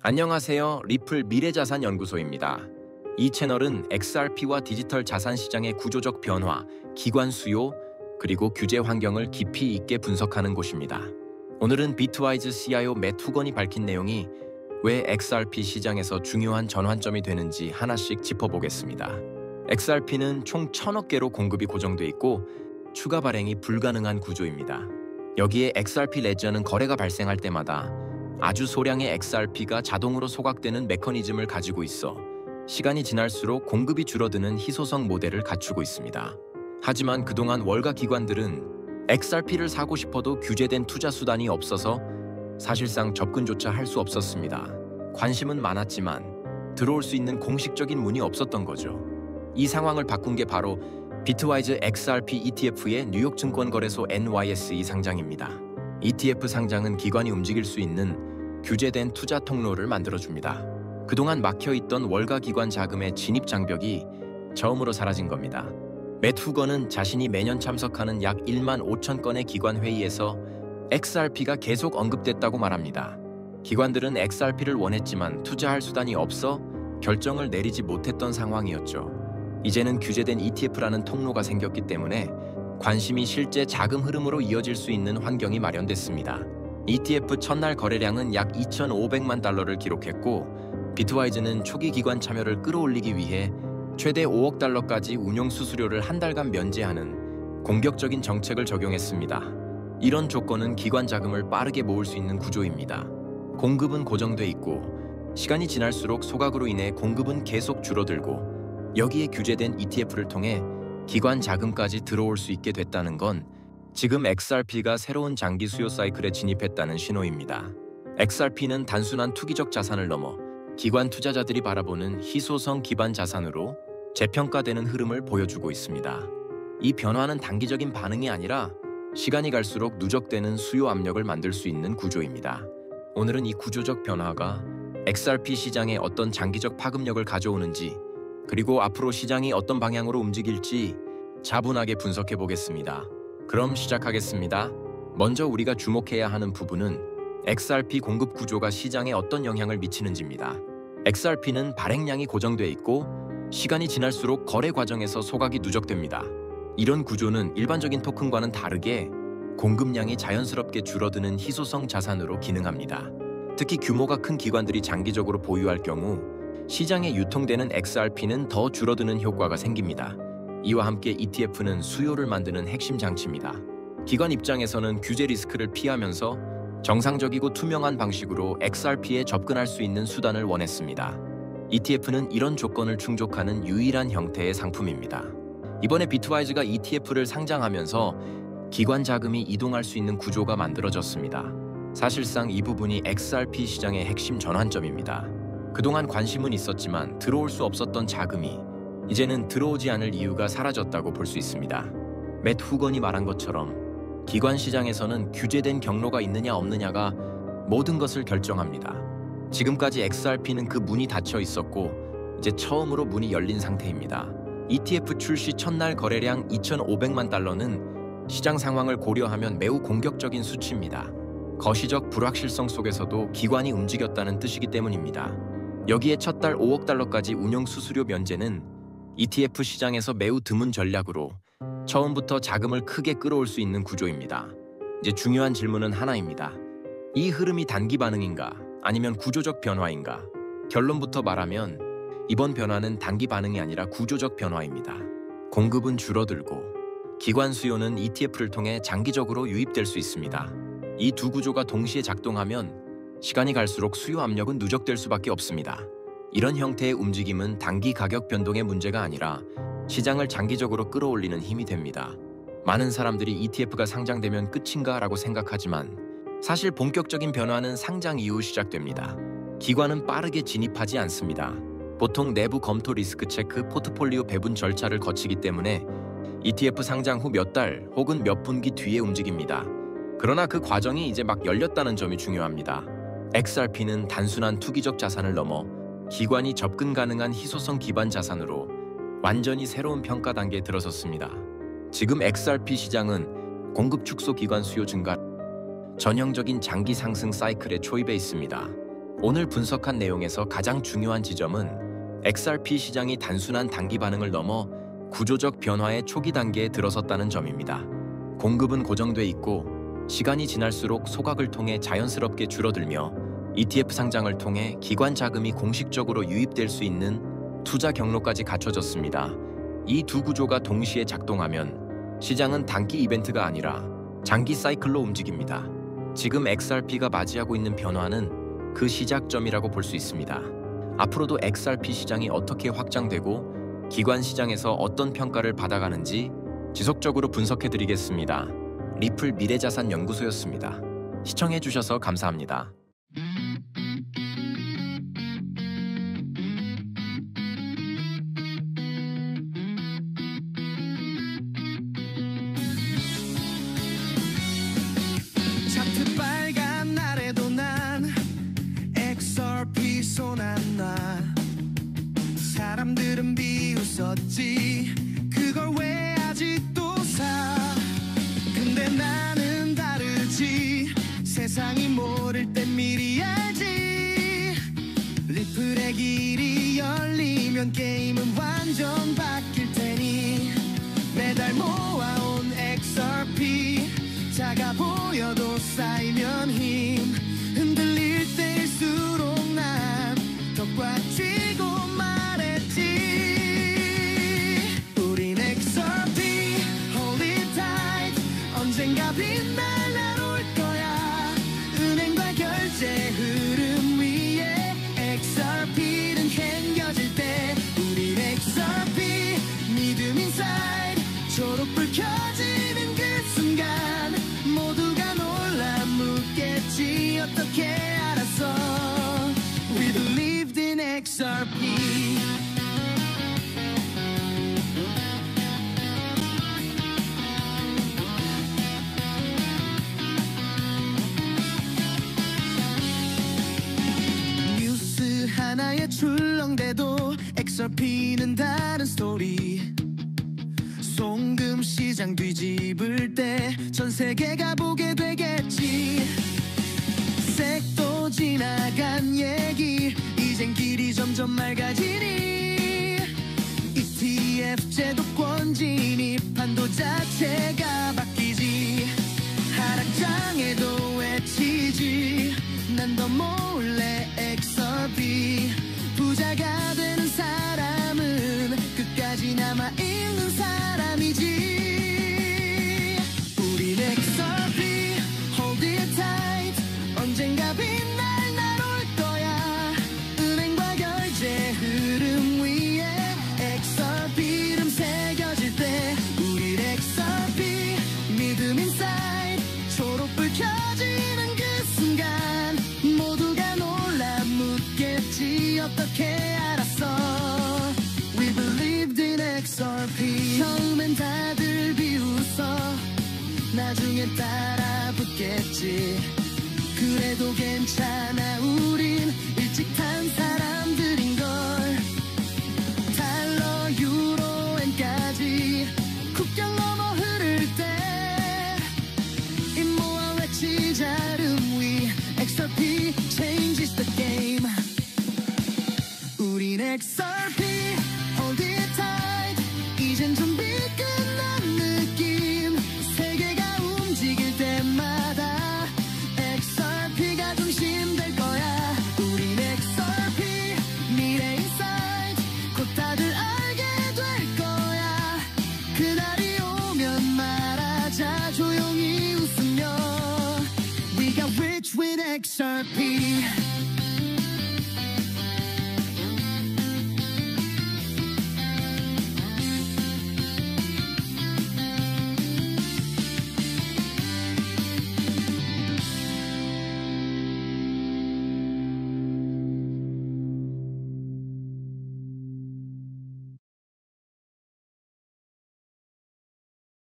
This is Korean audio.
안녕하세요. 리플 미래자산연구소입니다. 이 채널은 XRP와 디지털 자산 시장의 구조적 변화, 기관 수요, 그리고 규제 환경을 깊이 있게 분석하는 곳입니다. 오늘은 비트와이즈 CIO 맷 후건이 밝힌 내용이 왜 XRP 시장에서 중요한 전환점이 되는지 하나씩 짚어보겠습니다. XRP는 총 1000억 개로 공급이 고정돼 있고 추가 발행이 불가능한 구조입니다. 여기에 XRP 레저는 거래가 발생할 때마다 아주 소량의 XRP가 자동으로 소각되는 메커니즘을 가지고 있어 시간이 지날수록 공급이 줄어드는 희소성 모델을 갖추고 있습니다. 하지만 그동안 월가 기관들은 XRP를 사고 싶어도 규제된 투자 수단이 없어서 사실상 접근조차 할 수 없었습니다. 관심은 많았지만 들어올 수 있는 공식적인 문이 없었던 거죠. 이 상황을 바꾼 게 바로 비트와이즈 XRP ETF의 뉴욕 증권거래소 NYSE 상장입니다. ETF 상장은 기관이 움직일 수 있는 규제된 투자 통로를 만들어줍니다. 그동안 막혀있던 월가 기관 자금의 진입 장벽이 처음으로 사라진 겁니다. 맷 후건은 자신이 매년 참석하는 약 1만 5천 건의 기관 회의에서 XRP가 계속 언급됐다고 말합니다. 기관들은 XRP를 원했지만 투자할 수단이 없어 결정을 내리지 못했던 상황이었죠. 이제는 규제된 ETF라는 통로가 생겼기 때문에 관심이 실제 자금 흐름으로 이어질 수 있는 환경이 마련됐습니다. ETF 첫날 거래량은 약 2,500만 달러를 기록했고 비트와이즈는 초기 기관 참여를 끌어올리기 위해 최대 5억 달러까지 운용 수수료를 한 달간 면제하는 공격적인 정책을 적용했습니다. 이런 조건은 기관 자금을 빠르게 모을 수 있는 구조입니다. 공급은 고정돼 있고 시간이 지날수록 소각으로 인해 공급은 계속 줄어들고 여기에 규제된 ETF를 통해 기관 자금까지 들어올 수 있게 됐다는 건 지금 XRP가 새로운 장기 수요 사이클에 진입했다는 신호입니다. XRP는 단순한 투기적 자산을 넘어 기관 투자자들이 바라보는 희소성 기반 자산으로 재평가되는 흐름을 보여주고 있습니다. 이 변화는 단기적인 반응이 아니라 시간이 갈수록 누적되는 수요 압력을 만들 수 있는 구조입니다. 오늘은 이 구조적 변화가 XRP 시장에 어떤 장기적 파급력을 가져오는지 그리고 앞으로 시장이 어떤 방향으로 움직일지 차분하게 분석해 보겠습니다. 그럼 시작하겠습니다. 먼저 우리가 주목해야 하는 부분은 XRP 공급 구조가 시장에 어떤 영향을 미치는지입니다. XRP는 발행량이 고정돼 있고 시간이 지날수록 거래 과정에서 소각이 누적됩니다. 이런 구조는 일반적인 토큰과는 다르게 공급량이 자연스럽게 줄어드는 희소성 자산으로 기능합니다. 특히 규모가 큰 기관들이 장기적으로 보유할 경우 시장에 유통되는 XRP는 더 줄어드는 효과가 생깁니다. 이와 함께 ETF는 수요를 만드는 핵심 장치입니다. 기관 입장에서는 규제 리스크를 피하면서 정상적이고 투명한 방식으로 XRP에 접근할 수 있는 수단을 원했습니다. ETF는 이런 조건을 충족하는 유일한 형태의 상품입니다. 이번에 비트와이즈가 ETF를 상장하면서 기관 자금이 이동할 수 있는 구조가 만들어졌습니다. 사실상 이 부분이 XRP 시장의 핵심 전환점입니다. 그동안 관심은 있었지만 들어올 수 없었던 자금이 이제는 들어오지 않을 이유가 사라졌다고 볼 수 있습니다. 맷 후건이 말한 것처럼 기관 시장에서는 규제된 경로가 있느냐 없느냐가 모든 것을 결정합니다. 지금까지 XRP는 그 문이 닫혀 있었고 이제 처음으로 문이 열린 상태입니다. ETF 출시 첫날 거래량 2,500만 달러는 시장 상황을 고려하면 매우 공격적인 수치입니다. 거시적 불확실성 속에서도 기관이 움직였다는 뜻이기 때문입니다. 여기에 첫 달 5억 달러까지 운용 수수료 면제는 ETF 시장에서 매우 드문 전략으로 처음부터 자금을 크게 끌어올 수 있는 구조입니다. 이제 중요한 질문은 하나입니다. 이 흐름이 단기 반응인가 아니면 구조적 변화인가? 결론부터 말하면 이번 변화는 단기 반응이 아니라 구조적 변화입니다. 공급은 줄어들고 기관 수요는 ETF를 통해 장기적으로 유입될 수 있습니다. 이 두 구조가 동시에 작동하면 시간이 갈수록 수요 압력은 누적될 수밖에 없습니다. 이런 형태의 움직임은 단기 가격 변동의 문제가 아니라 시장을 장기적으로 끌어올리는 힘이 됩니다. 많은 사람들이 ETF가 상장되면 끝인가 라고 생각하지만 사실 본격적인 변화는 상장 이후 시작됩니다. 기관은 빠르게 진입하지 않습니다. 보통 내부 검토 리스크 체크, 포트폴리오 배분 절차를 거치기 때문에 ETF 상장 후 몇 달 혹은 몇 분기 뒤에 움직입니다. 그러나 그 과정이 이제 막 열렸다는 점이 중요합니다. XRP는 단순한 투기적 자산을 넘어 기관이 접근 가능한 희소성 기반 자산으로 완전히 새로운 평가 단계에 들어섰습니다. 지금 XRP 시장은 공급 축소 기관 수요 증가, 전형적인 장기 상승 사이클에 초입해 있습니다. 오늘 분석한 내용에서 가장 중요한 지점은 XRP 시장이 단순한 단기 반응을 넘어 구조적 변화의 초기 단계에 들어섰다는 점입니다. 공급은 고정돼 있고 시간이 지날수록 소각을 통해 자연스럽게 줄어들며 ETF 상장을 통해 기관 자금이 공식적으로 유입될 수 있는 투자 경로까지 갖춰졌습니다. 이 두 구조가 동시에 작동하면 시장은 단기 이벤트가 아니라 장기 사이클로 움직입니다. 지금 XRP가 맞이하고 있는 변화는 그 시작점이라고 볼 수 있습니다. 앞으로도 XRP 시장이 어떻게 확장되고 기관 시장에서 어떤 평가를 받아가는지 지속적으로 분석해드리겠습니다. 리플 미래자산 연구소였습니다. 시청해주셔서 감사합니다. 차트 빨간 날에도 난 XRP 손 안 놔. 사람들은 비웃었지 그걸 왜 아직도 사. 근데 나는 다르지. 세상이 모를 땐 미리 알지. 리플의 길이 열리면 게임은 완전 바뀔 테니 매달 모아온 XRP 작아 보여도 쌓이면 힘. 흔들릴 때일수록 난 더 꽉 쥐고 말했지. 우린 XRP Hold it tight. 언젠가 빛날 날 올 거야. 은행과 결제 흐름 위에 XRP는 행겨질 때 우린 XRP 믿음 인사이드. 초록불 켜지는 그 순간 모두가 놀라 묻겠지 어떻게 알았어. We believed in XRP. 뉴스 하나에 출렁대도 XRP는 다른 스토리. 송금 시장 뒤집을 때 전 세계가 보게 되겠지. 색도 지나간 얘기 이젠 길이 점점 맑아지니. ETF 제도권 진입 판도 자체가 바뀌지. 하락장에도 외치지. 난 더 몰래 XRP. 부자가 되는 사람은 끝까지 남아있는 사람이지. 우린 XRP Hold it tight. 언젠가 빛날 날 올 거야. 은행과 결제 흐름 위에 XRP 이름 새겨질 때 우린 XRP 믿음 인사이드. 초록불 켜지는 그 순간 모두가 놀라 묻겠지 어떻게 알았어. We believed in XRP. 처음엔 다들 비웃어 나중엔 따라 붙겠지. 그래도 괜찮아 우린 일찍 탄 사람들인걸. 달러 유로엔까지 국경 넘어 흐를 때 입 모아 외치자 이름 위 XRP changes the game. 우린 XRP Hold it tight. 이젠 준비 끝난 느낌. 세계가 움직일 때마다 XRP가 중심 될 거야. 우린 XRP 미래 인사이드. 곧 다들 알게 될 거야. 그날이 오면 말하자 조용히 웃으며 We got rich with XRP.